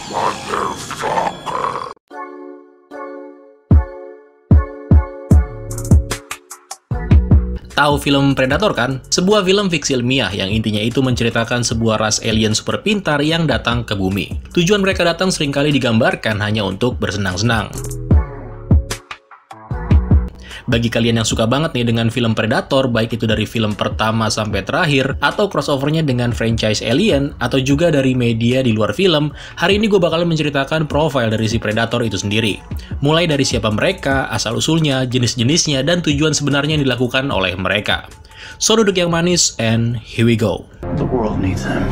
Tahu film Predator kan? Sebuah film fiksi ilmiah yang intinya itu menceritakan sebuah ras alien super pintar yang datang ke bumi. Tujuan mereka datang seringkali digambarkan hanya untuk bersenang-senang. Bagi kalian yang suka banget nih dengan film Predator, baik itu dari film pertama sampai terakhir, atau crossovernya dengan franchise Alien, atau juga dari media di luar film, hari ini gue bakal menceritakan profil dari si Predator itu sendiri. Mulai dari siapa mereka, asal-usulnya, jenis-jenisnya, dan tujuan sebenarnya yang dilakukan oleh mereka. So duduk yang manis, and here we go. The world needs him.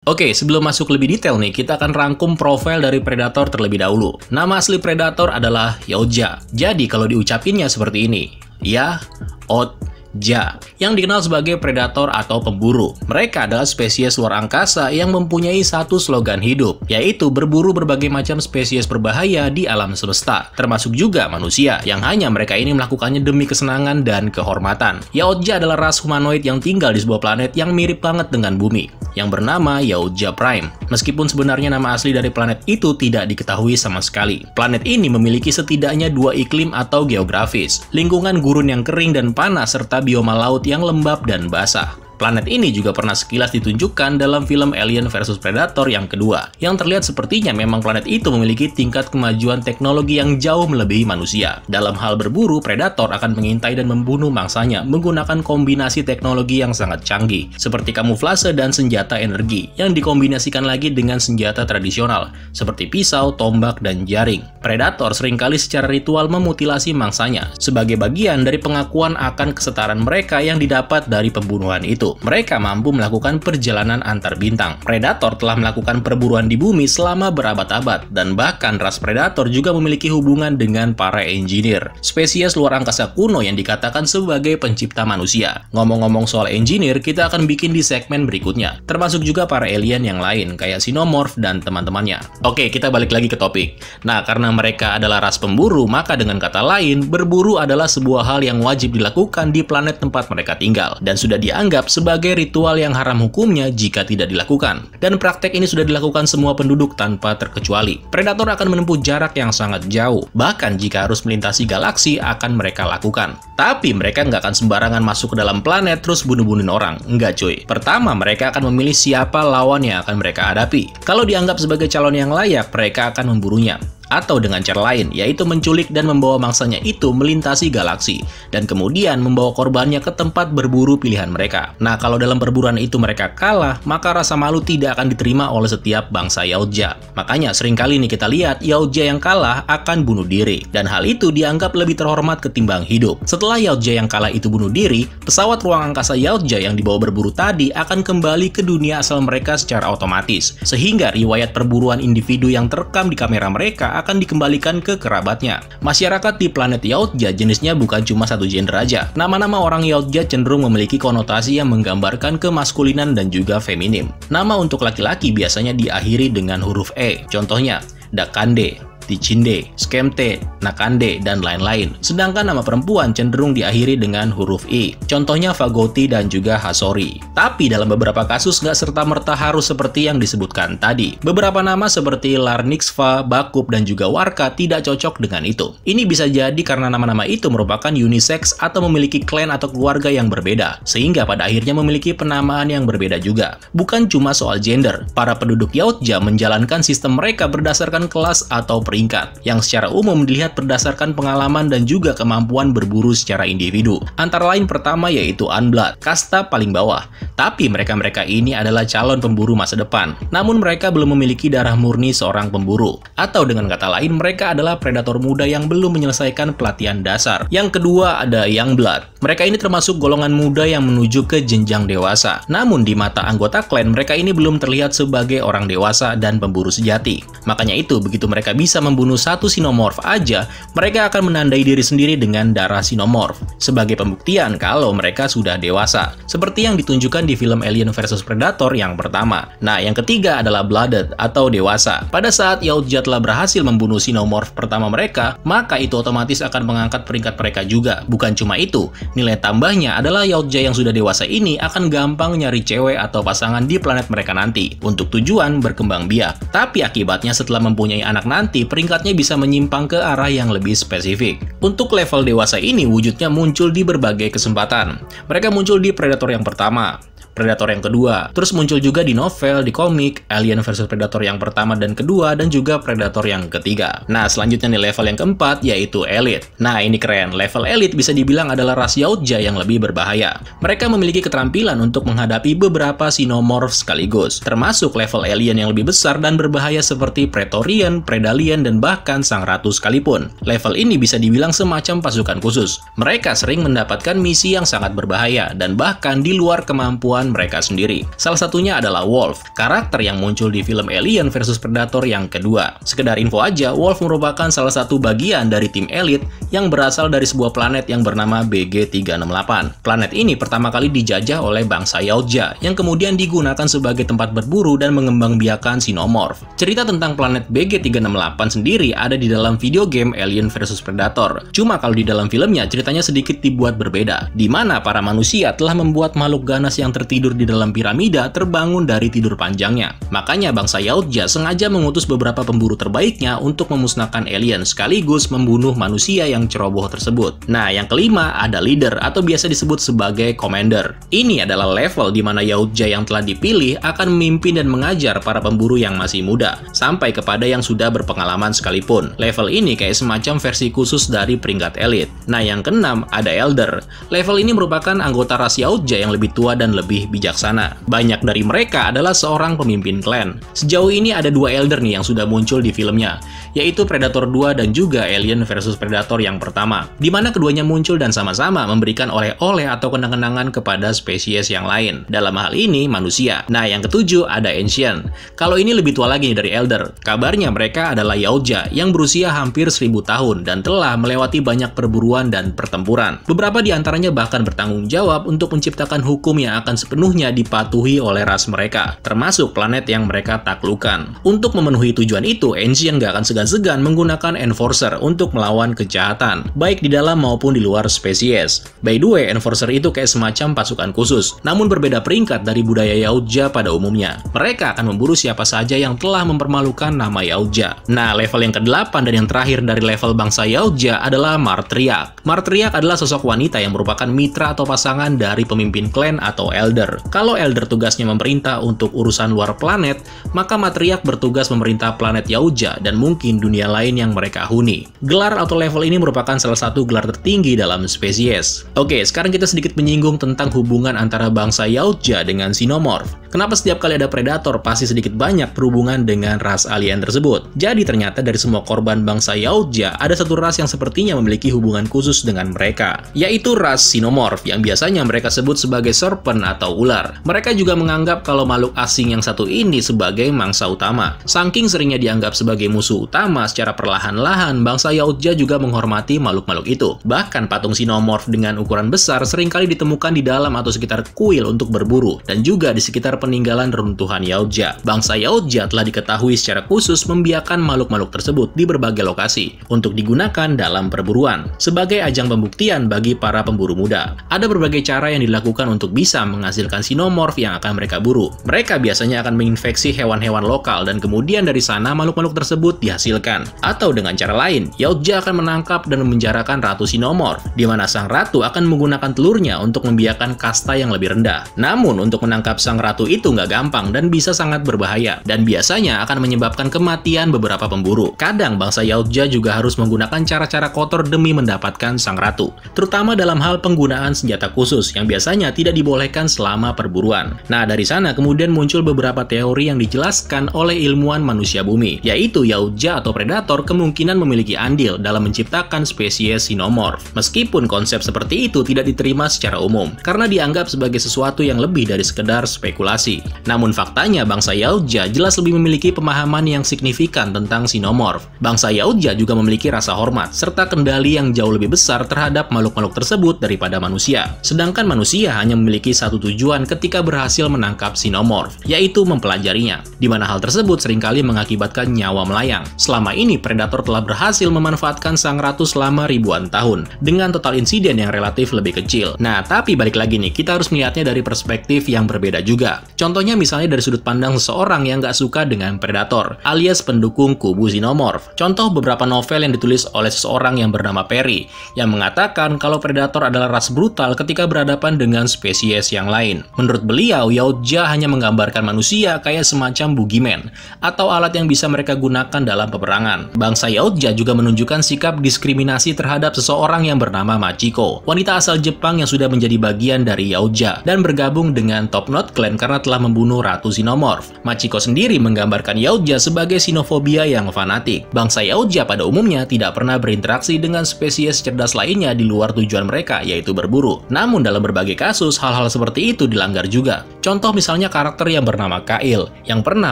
Oke, sebelum masuk lebih detail nih, kita akan rangkum profil dari Predator terlebih dahulu. Nama asli Predator adalah Yautja. Jadi kalau diucapinnya seperti ini, Yautja, yang dikenal sebagai predator atau pemburu. Mereka adalah spesies luar angkasa yang mempunyai satu slogan hidup, yaitu berburu berbagai macam spesies berbahaya di alam semesta, termasuk juga manusia, yang hanya mereka ini melakukannya demi kesenangan dan kehormatan. Yautja adalah ras humanoid yang tinggal di sebuah planet yang mirip banget dengan bumi, yang bernama Yautja Prime. Meskipun sebenarnya nama asli dari planet itu tidak diketahui sama sekali. Planet ini memiliki setidaknya dua iklim atau geografis, lingkungan gurun yang kering dan panas, serta bioma laut yang lembab dan basah. Planet ini juga pernah sekilas ditunjukkan dalam film Alien vs Predator yang kedua, yang terlihat sepertinya memang planet itu memiliki tingkat kemajuan teknologi yang jauh melebihi manusia. Dalam hal berburu, Predator akan mengintai dan membunuh mangsanya menggunakan kombinasi teknologi yang sangat canggih, seperti kamuflase dan senjata energi, yang dikombinasikan lagi dengan senjata tradisional, seperti pisau, tombak, dan jaring. Predator seringkali secara ritual memutilasi mangsanya, sebagai bagian dari pengakuan akan kesetaraan mereka yang didapat dari pembunuhan itu. Mereka mampu melakukan perjalanan antar bintang. Predator telah melakukan perburuan di bumi selama berabad-abad, dan bahkan ras Predator juga memiliki hubungan dengan para engineer, spesies luar angkasa kuno yang dikatakan sebagai pencipta manusia. Ngomong-ngomong soal engineer, kita akan bikin di segmen berikutnya, termasuk juga para alien yang lain, kayak Xenomorph dan teman-temannya. Oke, kita balik lagi ke topik. Nah, karena mereka adalah ras pemburu, maka dengan kata lain, berburu adalah sebuah hal yang wajib dilakukan di planet tempat mereka tinggal, dan sudah dianggap sebagai ritual yang haram hukumnya jika tidak dilakukan. Dan praktek ini sudah dilakukan semua penduduk tanpa terkecuali. Predator akan menempuh jarak yang sangat jauh, bahkan jika harus melintasi galaksi akan mereka lakukan. Tapi mereka nggak akan sembarangan masuk ke dalam planet terus bunuh-bunuhin orang. Nggak cuy. Pertama, mereka akan memilih siapa lawan yang akan mereka hadapi. Kalau dianggap sebagai calon yang layak, mereka akan memburunya. Atau dengan cara lain, yaitu menculik dan membawa mangsanya itu melintasi galaksi, dan kemudian membawa korbannya ke tempat berburu pilihan mereka. Nah, kalau dalam perburuan itu mereka kalah, maka rasa malu tidak akan diterima oleh setiap bangsa Yautja. Makanya seringkali nih kita lihat Yautja yang kalah akan bunuh diri, dan hal itu dianggap lebih terhormat ketimbang hidup. Setelah Yautja yang kalah itu bunuh diri, pesawat ruang angkasa Yautja yang dibawa berburu tadi akan kembali ke dunia asal mereka secara otomatis, sehingga riwayat perburuan individu yang terekam di kamera mereka akan dikembalikan ke kerabatnya. Masyarakat di planet Yautja jenisnya bukan cuma satu gender aja. Nama-nama orang Yautja cenderung memiliki konotasi yang menggambarkan kemaskulinan dan juga feminim. Nama untuk laki-laki biasanya diakhiri dengan huruf E. Contohnya, Dakande, Tichinde, Skemte, Nakande, dan lain-lain. Sedangkan nama perempuan cenderung diakhiri dengan huruf I. Contohnya Fagoti dan juga Hasori. Tapi dalam beberapa kasus nggak serta-merta harus seperti yang disebutkan tadi. Beberapa nama seperti Larnixva, Bakup, dan juga Warka tidak cocok dengan itu. Ini bisa jadi karena nama-nama itu merupakan unisex atau memiliki klan atau keluarga yang berbeda, sehingga pada akhirnya memiliki penamaan yang berbeda juga. Bukan cuma soal gender, para penduduk Yautja menjalankan sistem mereka berdasarkan kelas atau peringkat, yang secara umum dilihat berdasarkan pengalaman dan juga kemampuan berburu secara individu. Antara lain pertama yaitu Unblood, kasta paling bawah. Tapi mereka-mereka ini adalah calon pemburu masa depan. Namun mereka belum memiliki darah murni seorang pemburu. Atau dengan kata lain, mereka adalah predator muda yang belum menyelesaikan pelatihan dasar. Yang kedua ada Youngblood. Mereka ini termasuk golongan muda yang menuju ke jenjang dewasa. Namun di mata anggota klan, mereka ini belum terlihat sebagai orang dewasa dan pemburu sejati. Makanya itu, begitu mereka bisa membunuh satu sinomorf aja, mereka akan menandai diri sendiri dengan darah sinomorf sebagai pembuktian kalau mereka sudah dewasa, seperti yang ditunjukkan di film Alien vs Predator yang pertama. Nah, yang ketiga adalah blooded atau dewasa. Pada saat Yautja telah berhasil membunuh sinomorf pertama mereka, maka itu otomatis akan mengangkat peringkat mereka juga. Bukan cuma itu, nilai tambahnya adalah Yautja yang sudah dewasa ini akan gampang nyari cewek atau pasangan di planet mereka nanti untuk tujuan berkembang biak. Tapi akibatnya setelah mempunyai anak nanti, peringkatnya bisa menyimpang ke arah yang lebih spesifik. Untuk level dewasa ini wujudnya muncul di berbagai kesempatan. Mereka muncul di Predator yang pertama, Predator yang kedua, terus muncul juga di novel, di komik, Alien vs Predator yang pertama dan kedua, dan juga Predator yang ketiga. Nah, selanjutnya nih level yang keempat, yaitu Elite. Nah, ini keren. Level Elite bisa dibilang adalah ras Yautja yang lebih berbahaya. Mereka memiliki keterampilan untuk menghadapi beberapa sinomorph sekaligus, termasuk level alien yang lebih besar dan berbahaya seperti Praetorian, Predalien, dan bahkan Sang Ratu sekalipun. Level ini bisa dibilang semacam pasukan khusus. Mereka sering mendapatkan misi yang sangat berbahaya, dan bahkan di luar kemampuan mereka sendiri. Salah satunya adalah Wolf, karakter yang muncul di film Alien vs Predator yang kedua. Sekedar info aja, Wolf merupakan salah satu bagian dari tim Elite yang berasal dari sebuah planet yang bernama BG-368. Planet ini pertama kali dijajah oleh bangsa Yautja, yang kemudian digunakan sebagai tempat berburu dan mengembangbiakan sinomorph. Cerita tentang planet BG-368 sendiri ada di dalam video game Alien vs Predator. Cuma kalau di dalam filmnya, ceritanya sedikit dibuat berbeda, di mana para manusia telah membuat makhluk ganas yang tertidur di dalam piramida terbangun dari tidur panjangnya. Makanya bangsa Yautja sengaja mengutus beberapa pemburu terbaiknya untuk memusnahkan alien sekaligus membunuh manusia yang ceroboh tersebut. Nah, yang kelima ada leader atau biasa disebut sebagai commander. Ini adalah level di mana Yautja yang telah dipilih akan memimpin dan mengajar para pemburu yang masih muda, sampai kepada yang sudah berpengalaman sekalipun. Level ini kayak semacam versi khusus dari peringkat elite. Nah, yang keenam ada elder. Level ini merupakan anggota ras Yautja yang lebih tua dan lebih bijaksana. Banyak dari mereka adalah seorang pemimpin klan. Sejauh ini ada dua elder nih yang sudah muncul di filmnya, yaitu Predator 2 dan juga Alien vs Predator yang pertama, di mana keduanya muncul dan sama-sama memberikan oleh-oleh atau kenang-kenangan kepada spesies yang lain. Dalam hal ini, manusia. Nah, yang ketujuh ada Ancient. Kalau ini lebih tua lagi dari elder. Kabarnya mereka adalah Yautja yang berusia hampir 1000 tahun dan telah melewati banyak perburuan dan pertempuran. Beberapa di antaranya bahkan bertanggung jawab untuk menciptakan hukum yang akan sepenuhnya dipatuhi oleh ras mereka, termasuk planet yang mereka taklukkan. Untuk memenuhi tujuan itu, Ancient nggak akan segan-segan menggunakan Enforcer untuk melawan kejahatan, baik di dalam maupun di luar spesies. By the way, Enforcer itu kayak semacam pasukan khusus, namun berbeda peringkat dari budaya Yautja pada umumnya. Mereka akan memburu siapa saja yang telah mempermalukan nama Yautja. Nah, level yang ke-8 dan yang terakhir dari level bangsa Yautja adalah Matriarch. Matriarch adalah sosok wanita yang merupakan mitra atau pasangan dari pemimpin klan atau elder. Kalau elder tugasnya memerintah untuk urusan luar planet, maka Matriarch bertugas memerintah planet Yautja dan mungkin dunia lain yang mereka huni. Gelar atau level ini merupakan salah satu gelar tertinggi dalam spesies. Oke, sekarang kita sedikit menyinggung tentang hubungan antara bangsa Yautja dengan sinomorph. Kenapa setiap kali ada predator pasti sedikit banyak berhubungan dengan ras alien tersebut? Jadi ternyata dari semua korban bangsa Yautja, ada satu ras yang sepertinya memiliki hubungan khusus dengan mereka, yaitu ras sinomorph yang biasanya mereka sebut sebagai serpent atau ular. Mereka juga menganggap kalau makhluk asing yang satu ini sebagai mangsa utama. Saking seringnya dianggap sebagai musuh utama, secara perlahan-lahan bangsa Yautja juga menghormati makhluk-makhluk itu. Bahkan patung sinomorph dengan ukuran besar seringkali ditemukan di dalam atau sekitar kuil untuk berburu, dan juga di sekitar peninggalan reruntuhan Yautja. Bangsa Yautja telah diketahui secara khusus membiarkan makhluk-makhluk tersebut di berbagai lokasi untuk digunakan dalam perburuan sebagai ajang pembuktian bagi para pemburu muda. Ada berbagai cara yang dilakukan untuk bisa menghasilkan sinomorph yang akan mereka buru. Mereka biasanya akan menginfeksi hewan-hewan lokal dan kemudian dari sana makhluk-makhluk tersebut dihasilkan. Atau dengan cara lain, Yautja akan menangkap dan memenjarakan ratu sinomorph, di mana sang ratu akan menggunakan telurnya untuk membiarkan kasta yang lebih rendah. Namun untuk menangkap sang ratu itu nggak gampang dan bisa sangat berbahaya, dan biasanya akan menyebabkan kematian beberapa pemburu. Kadang bangsa Yautja juga harus menggunakan cara-cara kotor demi mendapatkan sang ratu, terutama dalam hal penggunaan senjata khusus yang biasanya tidak dibolehkan selama perburuan. Nah, dari sana kemudian muncul beberapa teori yang dijelaskan oleh ilmuwan manusia bumi, yaitu Yautja atau predator kemungkinan memiliki andil dalam menciptakan spesies sinomorph. Meskipun konsep seperti itu tidak diterima secara umum, karena dianggap sebagai sesuatu yang lebih dari sekedar spekulasi. invasi. Namun faktanya bangsa Yautja jelas lebih memiliki pemahaman yang signifikan tentang Xenomorph. Bangsa Yautja juga memiliki rasa hormat serta kendali yang jauh lebih besar terhadap makhluk-makhluk tersebut daripada manusia. Sedangkan manusia hanya memiliki satu tujuan ketika berhasil menangkap Xenomorph, yaitu mempelajarinya, di mana hal tersebut seringkali mengakibatkan nyawa melayang. Selama ini, Predator telah berhasil memanfaatkan sang ratu selama ribuan tahun, dengan total insiden yang relatif lebih kecil. Nah, tapi balik lagi nih, kita harus melihatnya dari perspektif yang berbeda juga. Contohnya misalnya dari sudut pandang seseorang yang nggak suka dengan Predator, alias pendukung kubu Xenomorph. Contoh beberapa novel yang ditulis oleh seseorang yang bernama Perry, yang mengatakan kalau Predator adalah ras brutal ketika berhadapan dengan spesies yang lain. Menurut beliau, Yautja hanya menggambarkan manusia kayak semacam boogeyman, atau alat yang bisa mereka gunakan dalam peperangan. Bangsa Yautja juga menunjukkan sikap diskriminasi terhadap seseorang yang bernama Machiko, wanita asal Jepang yang sudah menjadi bagian dari Yautja dan bergabung dengan Top Knot Clan karena telah membunuh Ratu Xenomorph. Machiko sendiri menggambarkan Yautja sebagai xenofobia yang fanatik. Bangsa Yautja pada umumnya tidak pernah berinteraksi dengan spesies cerdas lainnya di luar tujuan mereka, yaitu berburu. Namun dalam berbagai kasus, hal-hal seperti itu dilanggar juga. Contoh misalnya karakter yang bernama Kail, yang pernah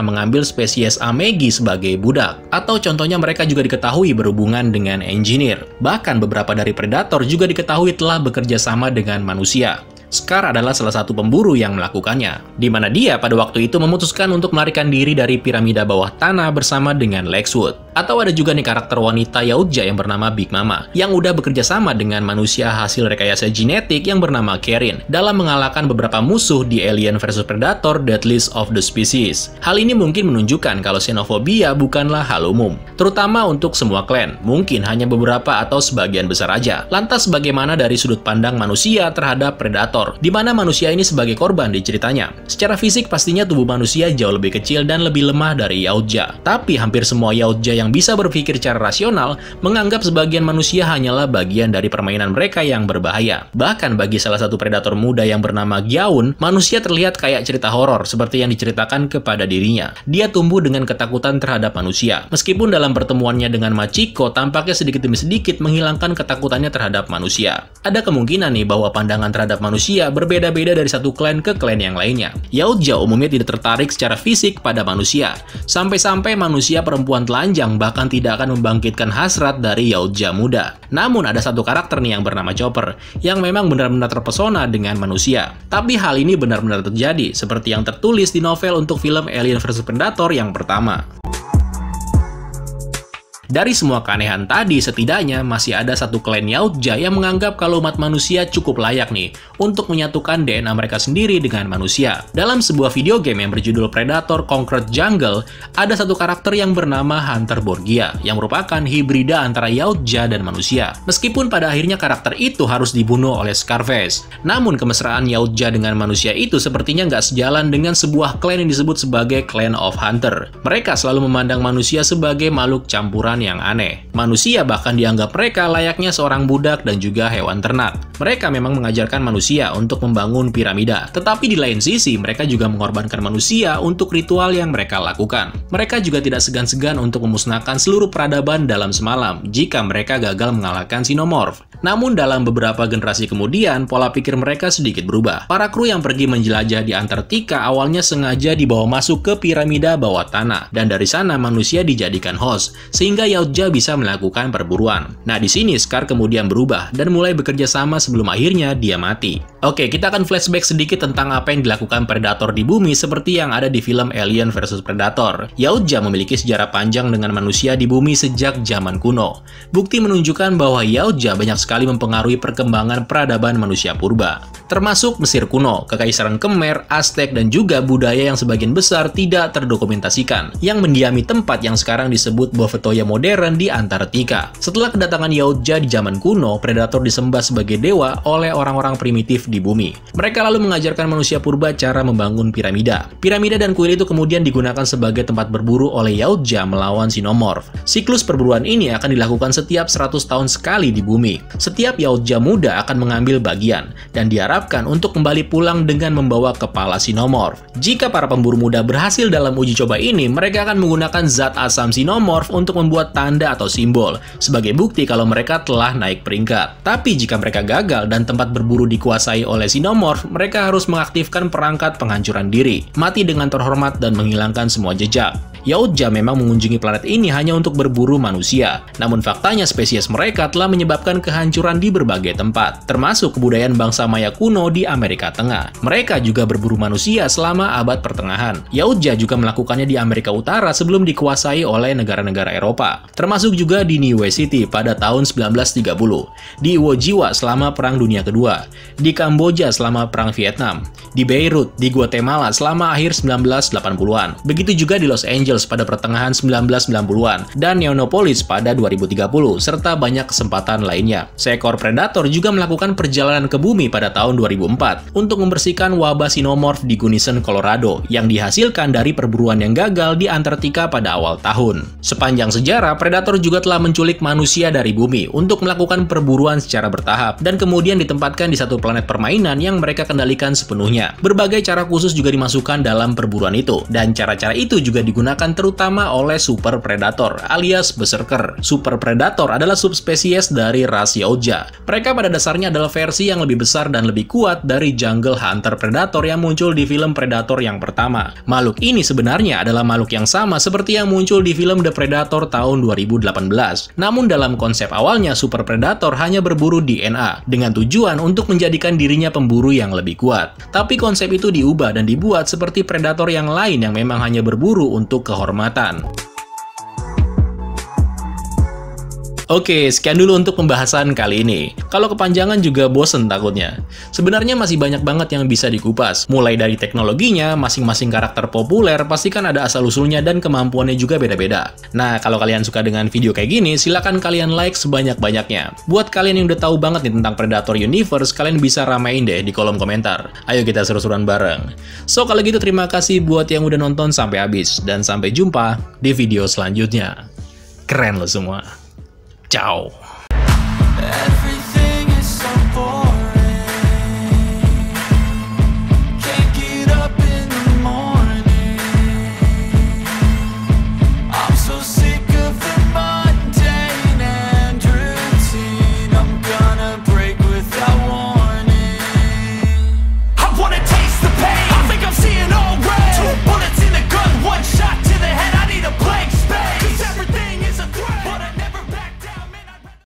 mengambil spesies Amegi sebagai budak. Atau contohnya mereka juga diketahui berhubungan dengan engineer. Bahkan beberapa dari Predator juga diketahui telah bekerja sama dengan manusia. Scar adalah salah satu pemburu yang melakukannya, di mana dia pada waktu itu memutuskan untuk melarikan diri dari piramida bawah tanah bersama dengan Lexwood. Atau ada juga nih karakter wanita Yautja yang bernama Big Mama, yang udah bekerja sama dengan manusia hasil rekayasa genetik yang bernama Karin dalam mengalahkan beberapa musuh di Alien vs Predator Deadliest of the Species. Hal ini mungkin menunjukkan kalau xenofobia bukanlah hal umum, terutama untuk semua klan, mungkin hanya beberapa atau sebagian besar aja. Lantas bagaimana dari sudut pandang manusia terhadap Predator, di mana manusia ini sebagai korban di ceritanya? Secara fisik pastinya tubuh manusia jauh lebih kecil dan lebih lemah dari Yautja, tapi hampir semua Yautja yang bisa berpikir secara rasional menganggap sebagian manusia hanyalah bagian dari permainan mereka yang berbahaya. Bahkan bagi salah satu predator muda yang bernama Gyaun, manusia terlihat kayak cerita horor seperti yang diceritakan kepada dirinya. Dia tumbuh dengan ketakutan terhadap manusia, meskipun dalam pertemuannya dengan Machiko tampaknya sedikit demi sedikit menghilangkan ketakutannya terhadap manusia. Ada kemungkinan nih bahwa pandangan terhadap manusia berbeda-beda dari satu klan ke klan yang lainnya. Yautja umumnya tidak tertarik secara fisik pada manusia, sampai-sampai manusia perempuan telanjang bahkan tidak akan membangkitkan hasrat dari Yautja muda. Namun ada satu karakter nih yang bernama Chopper, yang memang benar-benar terpesona dengan manusia. Tapi hal ini benar-benar terjadi, seperti yang tertulis di novel untuk film Alien vs Predator yang pertama. Dari semua keanehan tadi, setidaknya masih ada satu klan Yautja yang menganggap kalau umat manusia cukup layak nih untuk menyatukan DNA mereka sendiri dengan manusia. Dalam sebuah video game yang berjudul Predator Conquered Jungle, ada satu karakter yang bernama Hunter Borgia, yang merupakan hibrida antara Yautja dan manusia. Meskipun pada akhirnya karakter itu harus dibunuh oleh Scarface, namun kemesraan Yautja dengan manusia itu sepertinya nggak sejalan dengan sebuah klan yang disebut sebagai Clan of Hunter. Mereka selalu memandang manusia sebagai makhluk campuran yang aneh. Manusia bahkan dianggap mereka layaknya seorang budak dan juga hewan ternak. Mereka memang mengajarkan manusia untuk membangun piramida, tetapi di lain sisi mereka juga mengorbankan manusia untuk ritual yang mereka lakukan. Mereka juga tidak segan-segan untuk memusnahkan seluruh peradaban dalam semalam jika mereka gagal mengalahkan Xenomorph. Namun dalam beberapa generasi kemudian, pola pikir mereka sedikit berubah. Para kru yang pergi menjelajah di Antartika awalnya sengaja dibawa masuk ke piramida bawah tanah, dan dari sana manusia dijadikan host, sehingga Yautja bisa melakukan perburuan. Nah, di sini Scar kemudian berubah dan mulai bekerja sama sebelum akhirnya dia mati. Oke, kita akan flashback sedikit tentang apa yang dilakukan Predator di bumi seperti yang ada di film Alien vs Predator. Yautja memiliki sejarah panjang dengan manusia di bumi sejak zaman kuno. Bukti menunjukkan bahwa Yautja banyak sekali mempengaruhi perkembangan peradaban manusia purba, termasuk Mesir kuno, Kekaisaran Khmer, Aztec, dan juga budaya yang sebagian besar tidak terdokumentasikan, yang mendiami tempat yang sekarang disebut Bophetoya modern di Antartika. Setelah kedatangan Yautja di zaman kuno, Predator disembah sebagai dewa oleh orang-orang primitif di bumi. Mereka lalu mengajarkan manusia purba cara membangun piramida. Piramida dan kuil itu kemudian digunakan sebagai tempat berburu oleh Yautja melawan Xenomorph. Siklus perburuan ini akan dilakukan setiap 100 tahun sekali di bumi. Setiap Yautja muda akan mengambil bagian, dan diharapkan untuk kembali pulang dengan membawa kepala Xenomorph. Jika para pemburu muda berhasil dalam uji coba ini, mereka akan menggunakan zat asam Xenomorph untuk membuat membuat tanda atau simbol sebagai bukti kalau mereka telah naik peringkat. Tapi jika mereka gagal dan tempat berburu dikuasai oleh Xenomorph, mereka harus mengaktifkan perangkat penghancuran diri, mati dengan terhormat dan menghilangkan semua jejak. Yautja memang mengunjungi planet ini hanya untuk berburu manusia. Namun faktanya spesies mereka telah menyebabkan kehancuran di berbagai tempat, termasuk kebudayaan bangsa Maya kuno di Amerika Tengah. Mereka juga berburu manusia selama abad pertengahan. Yautja juga melakukannya di Amerika Utara sebelum dikuasai oleh negara-negara Eropa, termasuk juga di Niue City pada tahun 1930, di Iwo Jima selama Perang Dunia Kedua, di Kamboja selama Perang Vietnam, di Beirut, di Guatemala selama akhir 1980-an. Begitu juga di Los Angeles pada pertengahan 1990-an, dan Neonopolis pada 2030, serta banyak kesempatan lainnya. Seekor predator juga melakukan perjalanan ke bumi pada tahun 2004 untuk membersihkan wabah Xenomorph di Gunnison, Colorado, yang dihasilkan dari perburuan yang gagal di Antartika pada awal tahun. Sepanjang sejarah, predator juga telah menculik manusia dari bumi untuk melakukan perburuan secara bertahap, dan kemudian ditempatkan di satu planet permainan yang mereka kendalikan sepenuhnya. Berbagai cara khusus juga dimasukkan dalam perburuan itu, dan cara-cara itu juga digunakan terutama oleh Super Predator alias Berserker. Super Predator adalah subspesies dari ras Yautja. Mereka pada dasarnya adalah versi yang lebih besar dan lebih kuat dari Jungle Hunter Predator yang muncul di film Predator yang pertama. Makhluk ini sebenarnya adalah makhluk yang sama seperti yang muncul di film The Predator tahun 2018. Namun dalam konsep awalnya, Super Predator hanya berburu DNA dengan tujuan untuk menjadikan dirinya pemburu yang lebih kuat. Tapi konsep itu diubah dan dibuat seperti Predator yang lain yang memang hanya berburu untuk kehormatan. Oke, sekian dulu untuk pembahasan kali ini. Kalau kepanjangan juga bosen takutnya. Sebenarnya masih banyak banget yang bisa dikupas. Mulai dari teknologinya, masing-masing karakter populer pasti kan ada asal-usulnya dan kemampuannya juga beda-beda. Nah, kalau kalian suka dengan video kayak gini, silakan kalian like sebanyak-banyaknya. Buat kalian yang udah tahu banget nih tentang Predator Universe, kalian bisa ramein deh di kolom komentar. Ayo kita seru-seruan bareng. So, kalau gitu terima kasih buat yang udah nonton sampai habis. Dan sampai jumpa di video selanjutnya. Keren lo semua. Ciao. Everything is so boring.